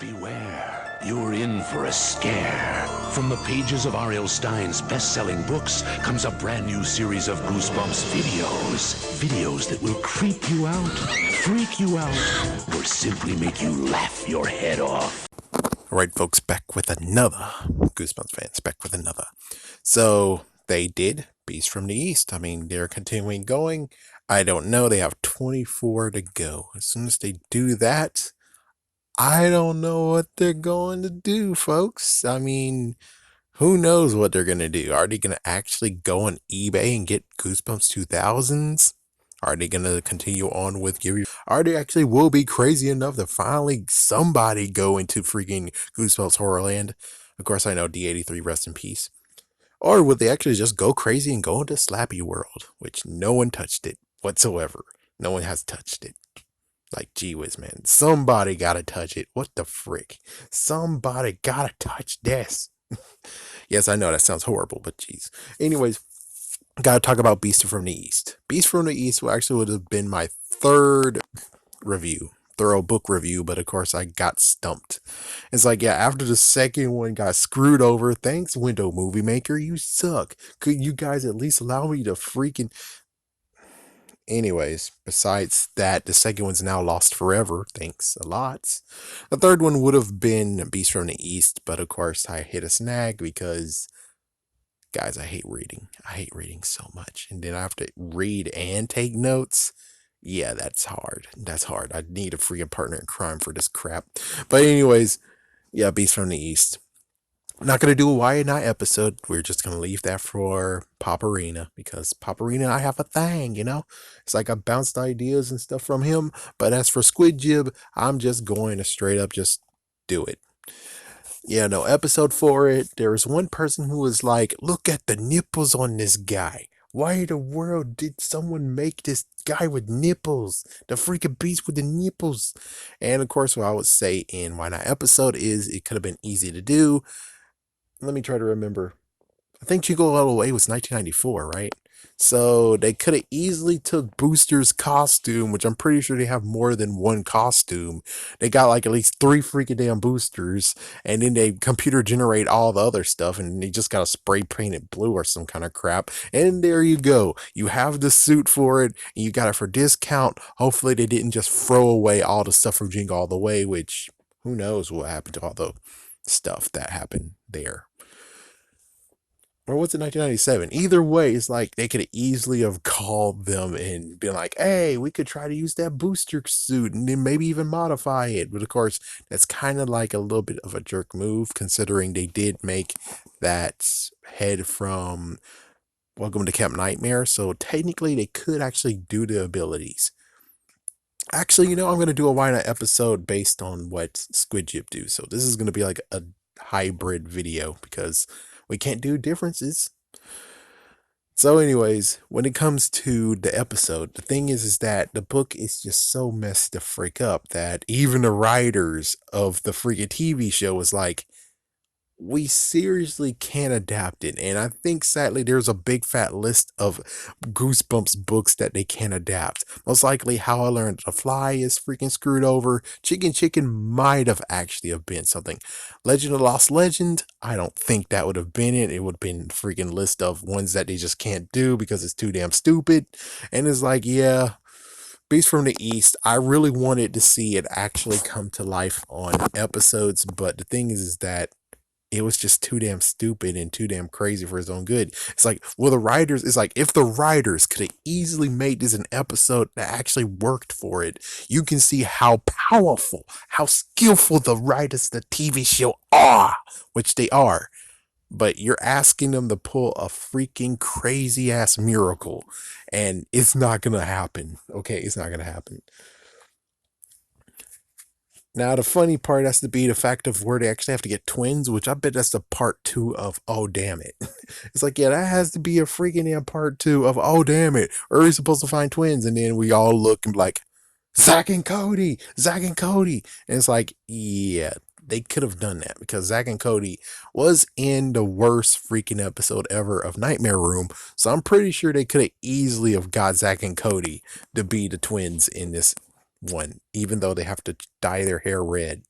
Beware, you're in for a scare. From the pages of R.L. Stein's best-selling books comes a brand new series of Goosebumps videos. Videos that will creep you out, freak you out, or simply make you laugh your head off. All right, folks, back with another Goosebumps fans, back with another. So they did Beast from the East. I mean, they're continuing going. I don't know. They have 24 to go. As soon as they do that, I don't know what they're going to do, folks. I mean, who knows what they're going to do? Are they going to actually go on eBay and get Goosebumps 2000s? Are they going to continue on with giving? Are they actually will be crazy enough to finally somebody go into freaking Goosebumps Horrorland? Of course, I know D83, rest in peace. Or would they actually just go crazy and go into Slappy World, which no one touched it whatsoever? No one has touched it. Like, gee whiz, man. Somebody gotta touch it. What the frick? Somebody gotta touch this. Yes, I know that sounds horrible, but geez. Anyways, gotta talk about Beast from the East. Beast from the East actually would have been my third thorough book review, but of course I got stumped. It's like, yeah, after the second one got screwed over, thanks, Window Movie Maker, you suck. Could you guys at least allow me to freaking... Anyways, besides that, the second one's now lost forever. Thanks a lot. The third one would have been Beast from the East, but of course I hit a snag because, guys, I hate reading. I hate reading so much. And then I have to read and take notes. Yeah, that's hard. That's hard. I need a freaking partner in crime for this crap. But anyways, yeah, Beast from the East. I'm not going to do a Why Not episode. We're just going to leave that for Pop Arena because Pop Arena and I have a thing, you know? It's like I bounced ideas and stuff from him. But as for Squid Jib, I'm just going to straight up just do it. Yeah, no episode for it. There was one person who was like, look at the nipples on this guy. Why in the world did someone make this guy with nipples? The freaking beast with the nipples. And of course, what I would say in Why Not episode is it could have been easy to do. Let me try to remember. I think Jingle All the Way was 1994, right? So they could have easily took Booster's costume, which I'm pretty sure they have more than one costume. They got like at least 3 freaking damn boosters, and then they computer generate all the other stuff, and they just got to spray paint it blue or some kind of crap. And there you go. You have the suit for it, and you got it for discount. Hopefully they didn't just throw away all the stuff from Jingle All the Way, which who knows what happened to all the stuff that happened there. Or was it 1997? Either way, it's like they could easily have called them and been like, hey, we could try to use that booster suit and then maybe even modify it. But of course, that's kind of like a little bit of a jerk move considering they did make that head from Welcome to Camp Nightmare. So technically, they could actually do the abilities. Actually, you know, I'm going to do a Why Not episode based on what Squid Jib do. So this is going to be like a hybrid video because we can't do differences. So anyways, when it comes to the episode, the thing is that the book is just so messed the freak up that even the writers of the freaking TV show was like, we seriously can't adapt it. And I think sadly there's a big fat list of Goosebumps books that they can't adapt. Most likely How I Learned to Fly is freaking screwed over. Chicken might have actually have been something. Legend of Lost Legend, I don't think that would have been it. It would have been freaking list of ones that they just can't do because it's too damn stupid. And it's like, yeah, Beast from the East, I really wanted to see it actually come to life on episodes, but the thing is that it was just too damn stupid and too damn crazy for his own good. It's like, well, the writers, it's like, if the writers could have easily made this an episode that actually worked for it, you can see how powerful, how skillful the writers of the TV show are, which they are. But you're asking them to pull a freaking crazy ass miracle, and it's not gonna happen. Okay, it's not gonna happen. Now, the funny part has to be the fact of where they actually have to get twins, which I bet that's the part 2 of Oh Damn It. It's like, yeah, that has to be a freaking damn part 2 of Oh Damn It. Or are we supposed to find twins? And then we all look and be like, Zach and Cody, Zach and Cody. And it's like, yeah, they could have done that because Zach and Cody was in the worst freaking episode ever of Nightmare Room. So I'm pretty sure they could have easily have got Zach and Cody to be the twins in this one, even though they have to dye their hair red.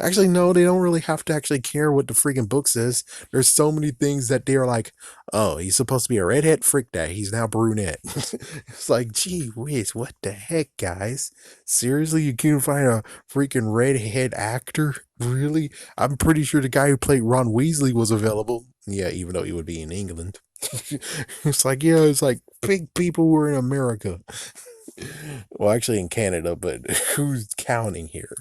Actually, no, they don't really have to actually care what the freaking book says. There's so many things that they're like, oh, he's supposed to be a redhead? Freak that. He's now brunette. It's like, gee whiz, what the heck, guys? Seriously, you can't find a freaking redhead actor? Really? I'm pretty sure the guy who played Ron Weasley was available. Yeah, even though he would be in England. It's like, yeah, it's like big people were in America. Well, actually in Canada, but who's counting here?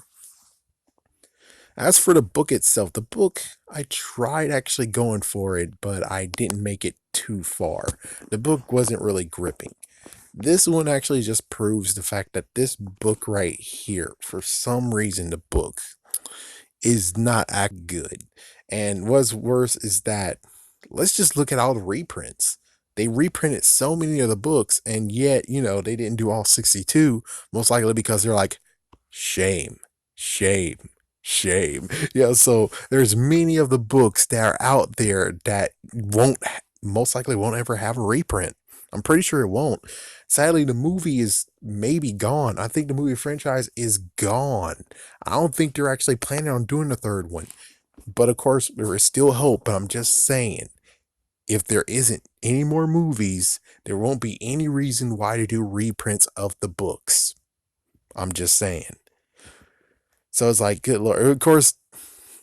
As for the book itself, the book, I tried actually going for it, but I didn't make it too far. The book wasn't really gripping. This one actually just proves the fact that this book right here, for some reason, the book is not act good. And what's worse is that let's just look at all the reprints. They reprinted so many of the books, and yet, they didn't do all 62, most likely because they're like, shame, shame, shame. Yeah, so there's many of the books that are out there that most likely won't ever have a reprint. I'm pretty sure it won't. Sadly, the movie is maybe gone. I think the movie franchise is gone. I don't think they're actually planning on doing the third one. But of course, there is still hope. But I'm just saying, if there isn't any more movies, there won't be any reason why to do reprints of the books. I'm just saying. So it's like, good lord. Of course,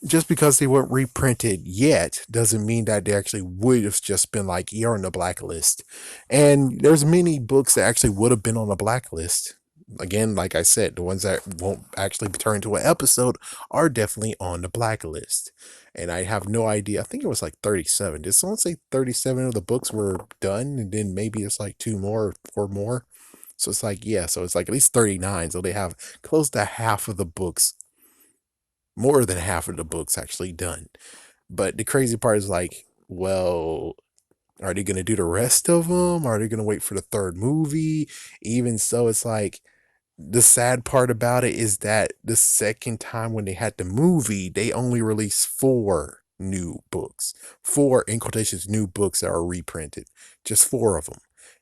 just because they weren't reprinted yet doesn't mean that they actually would have just been like, you're on the blacklist. And there's many books that actually would have been on the blacklist. Again, like I said, the ones that won't actually turn into an episode are definitely on the blacklist. And I have no idea. I think it was like 37. Did someone say 37 of the books were done? And then maybe it's like two more or more. So it's like, yeah, so it's like at least 39. So they have close to half of the books, more than half of the books actually done. But the crazy part is like, well, are they going to do the rest of them? Are they going to wait for the third movie? Even so, it's like, the sad part about it is that the second time when they had the movie, they only released 4 new books. 4, in quotations, new books that are reprinted. Just 4 of them.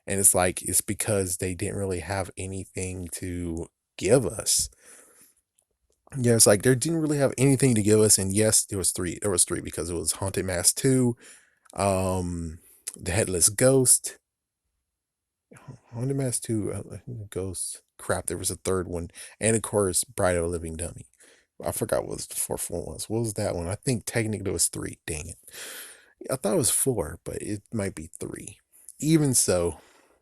And it's like, it's because they didn't really have anything to give us. Yeah, it's like they didn't really have anything to give us. And yes, there was 3. There was 3 because it was Haunted Mask 2, The Headless Ghost, Haunted Mask 2, Ghost. Crap, there was a third one. And of course, Bride of a Living Dummy. I forgot what the fourth one was. What was that one? I think technically it was 3. Dang it. I thought it was 4, but it might be 3. Even so,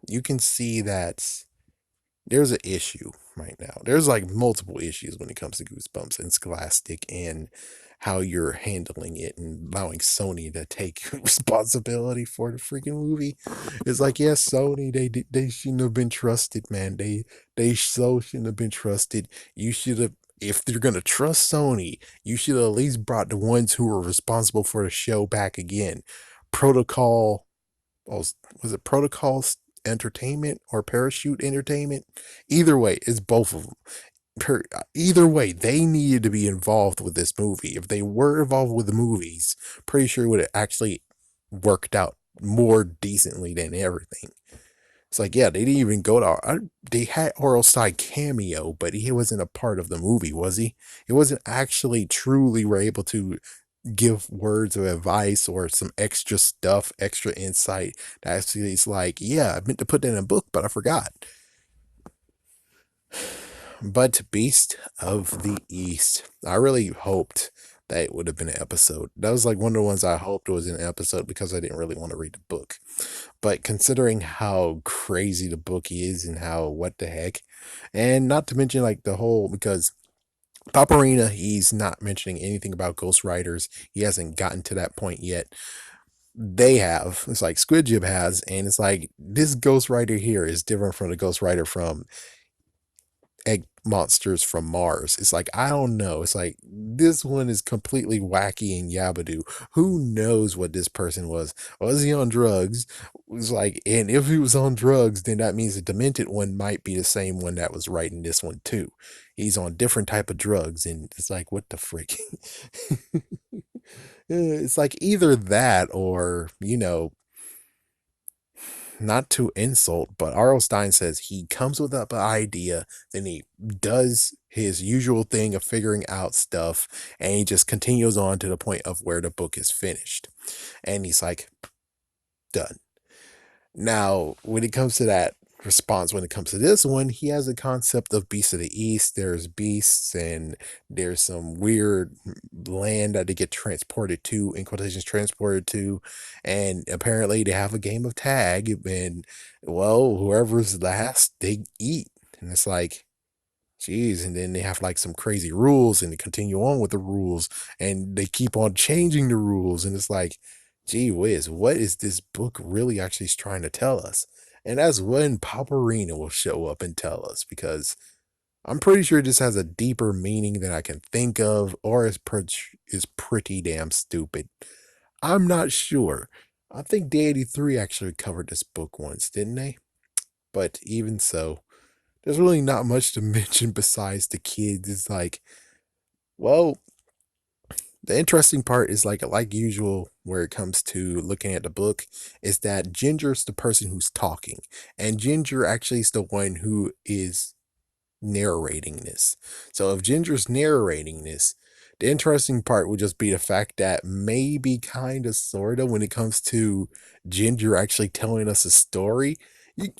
you can see that there's an issue right now. There's like multiple issues when it comes to Goosebumps and Scholastic and how you're handling it and allowing Sony to take responsibility for the freaking movie. It's like, yes, Sony, they shouldn't have been trusted, man. They so shouldn't have been trusted. You should have, if you're gonna trust Sony, you should have at least brought the ones who were responsible for the show back again. Protocol, was it Protocol Entertainment or Parachute Entertainment? Either way, it's both of them. Either way, they needed to be involved with this movie. If they were involved with the movies, pretty sure it would have actually worked out more decently than everything. It's like, yeah, they didn't even go to. They had Oral Stein cameo, but he wasn't a part of the movie, was he? He wasn't actually truly were able to give words of advice or some extra stuff, extra insight. That actually is like, yeah, I meant to put that in a book, but I forgot. But Beast of the East, I really hoped that it would have been an episode. That was like one of the ones I hoped was an episode because I didn't really want to read the book. But considering how crazy the book is and how what the heck, and not to mention like the whole, because Paparina, he's not mentioning anything about Ghost Riders. He hasn't gotten to that point yet. They have. It's like Squid Jib has, and it's like this Ghost Rider here is different from the Ghost Rider from Egg Monsters from Mars. It's like, I don't know. It's like this one is completely wacky and yabadoo. Who knows what this person was? Was he on drugs? It was like, and if he was on drugs, then that means the demented one might be the same one that was writing this one too. He's on different type of drugs, and it's like, what the frick? It's like either that or, not to insult, but R.L. Stein says he comes with up an idea, then he does his usual thing of figuring out stuff, and he just continues on to the point of where the book is finished. And he's like, done. Now, when it comes to that response, when it comes to this one, he has a concept of beasts of the east. There's beasts, and there's some weird land that they get transported to, in quotations, transported to. And apparently they have a game of tag, and well, whoever's last, they eat. And it's like, jeez, and then they have like some crazy rules and they continue on with the rules and they keep on changing the rules. And it's like, gee whiz, what is this book really actually trying to tell us? And that's when Paparina will show up and tell us, because I'm pretty sure this has a deeper meaning than I can think of, or is pretty damn stupid. I'm not sure. I think Deity 3 actually covered this book once, didn't they? But even so, there's really not much to mention besides the kids. It's like, well, the interesting part is like usual where it comes to looking at the book is that Ginger's the person who's talking, and Ginger actually is the one who is narrating this. So if Ginger's narrating this, the interesting part would just be the fact that maybe kind of sort of when it comes to Ginger actually telling us a story,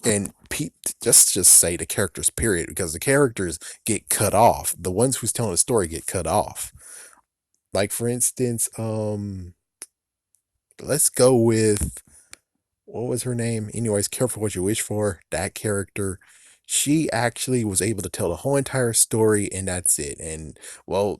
and Pete, just say the characters period, because the characters get cut off. The ones who's telling the story get cut off. Like for instance, let's go with, what was her name? Anyways, careful what you wish for. That character, she actually was able to tell the whole entire story, and that's it. And well,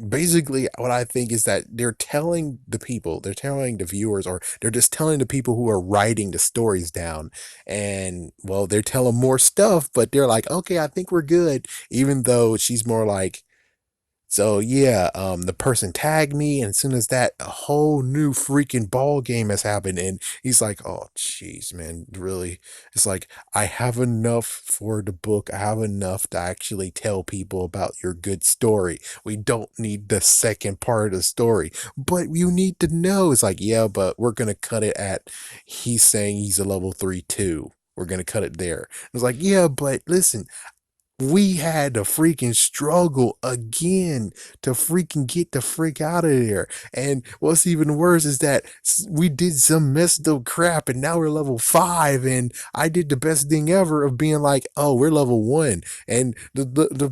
basically, what I think is that they're telling the people, they're telling the viewers, or they're just telling the people who are writing the stories down. And well, they're telling more stuff, but they're like, okay, I think we're good. Even though she's more like, so yeah, the person tagged me, and as soon as that, a whole new freaking ball game has happened, and he's like, "Oh, jeez, man, really?" It's like, I have enough for the book. I have enough to actually tell people about your good story. We don't need the second part of the story, but you need to know. It's like, yeah, but we're gonna cut it at, he's saying he's a level 3 too. We're gonna cut it there. It's like, yeah, but listen, we had to freaking struggle again to freaking get the freak out of there. And what's even worse is that we did some messed up crap, and now we're level 5. And I did the best thing ever of being like, oh, we're level 1. And the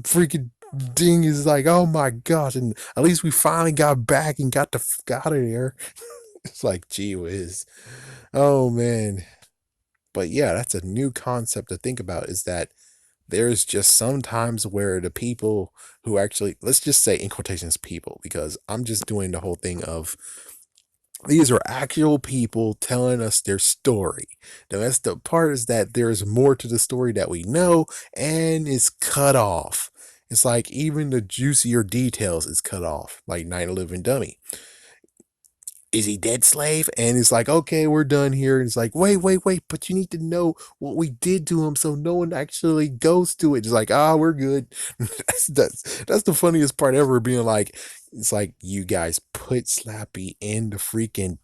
freaking thing is like, oh my gosh. And at least we finally got back and got the fuck out of there. It's like, gee whiz. Oh man. But yeah, that's a new concept to think about, is that there's just sometimes where the people who actually, let's just say in quotations people, because I'm just doing the whole thing of, these are actual people telling us their story. The best part is that there's more to the story that we know, and it's cut off. It's like even the juicier details is cut off, like Night of Living Dummy. Is he dead, slave? And it's like, okay, we're done here. And it's like, wait, but you need to know what we did to him, so no one actually goes to it. It's like, we're good. That's the funniest part ever, being like, it's like, you guys put Slappy in the freaking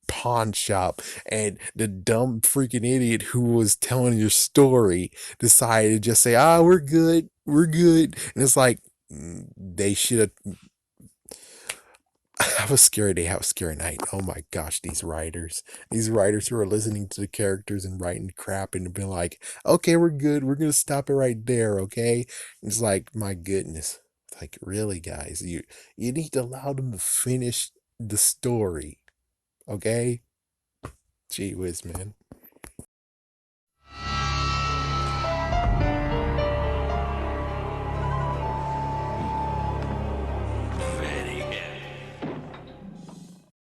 pawn shop, and the dumb freaking idiot who was telling your story decided to just say, we're good. And it's like, they should have, have a scary day, have a scary night. Oh my gosh, these writers who are listening to the characters and writing crap and being like, okay, we're good. We're going to stop it right there. Okay. It's like, my goodness. Like, really, guys, you need to allow them to finish the story. Okay. Gee whiz, man.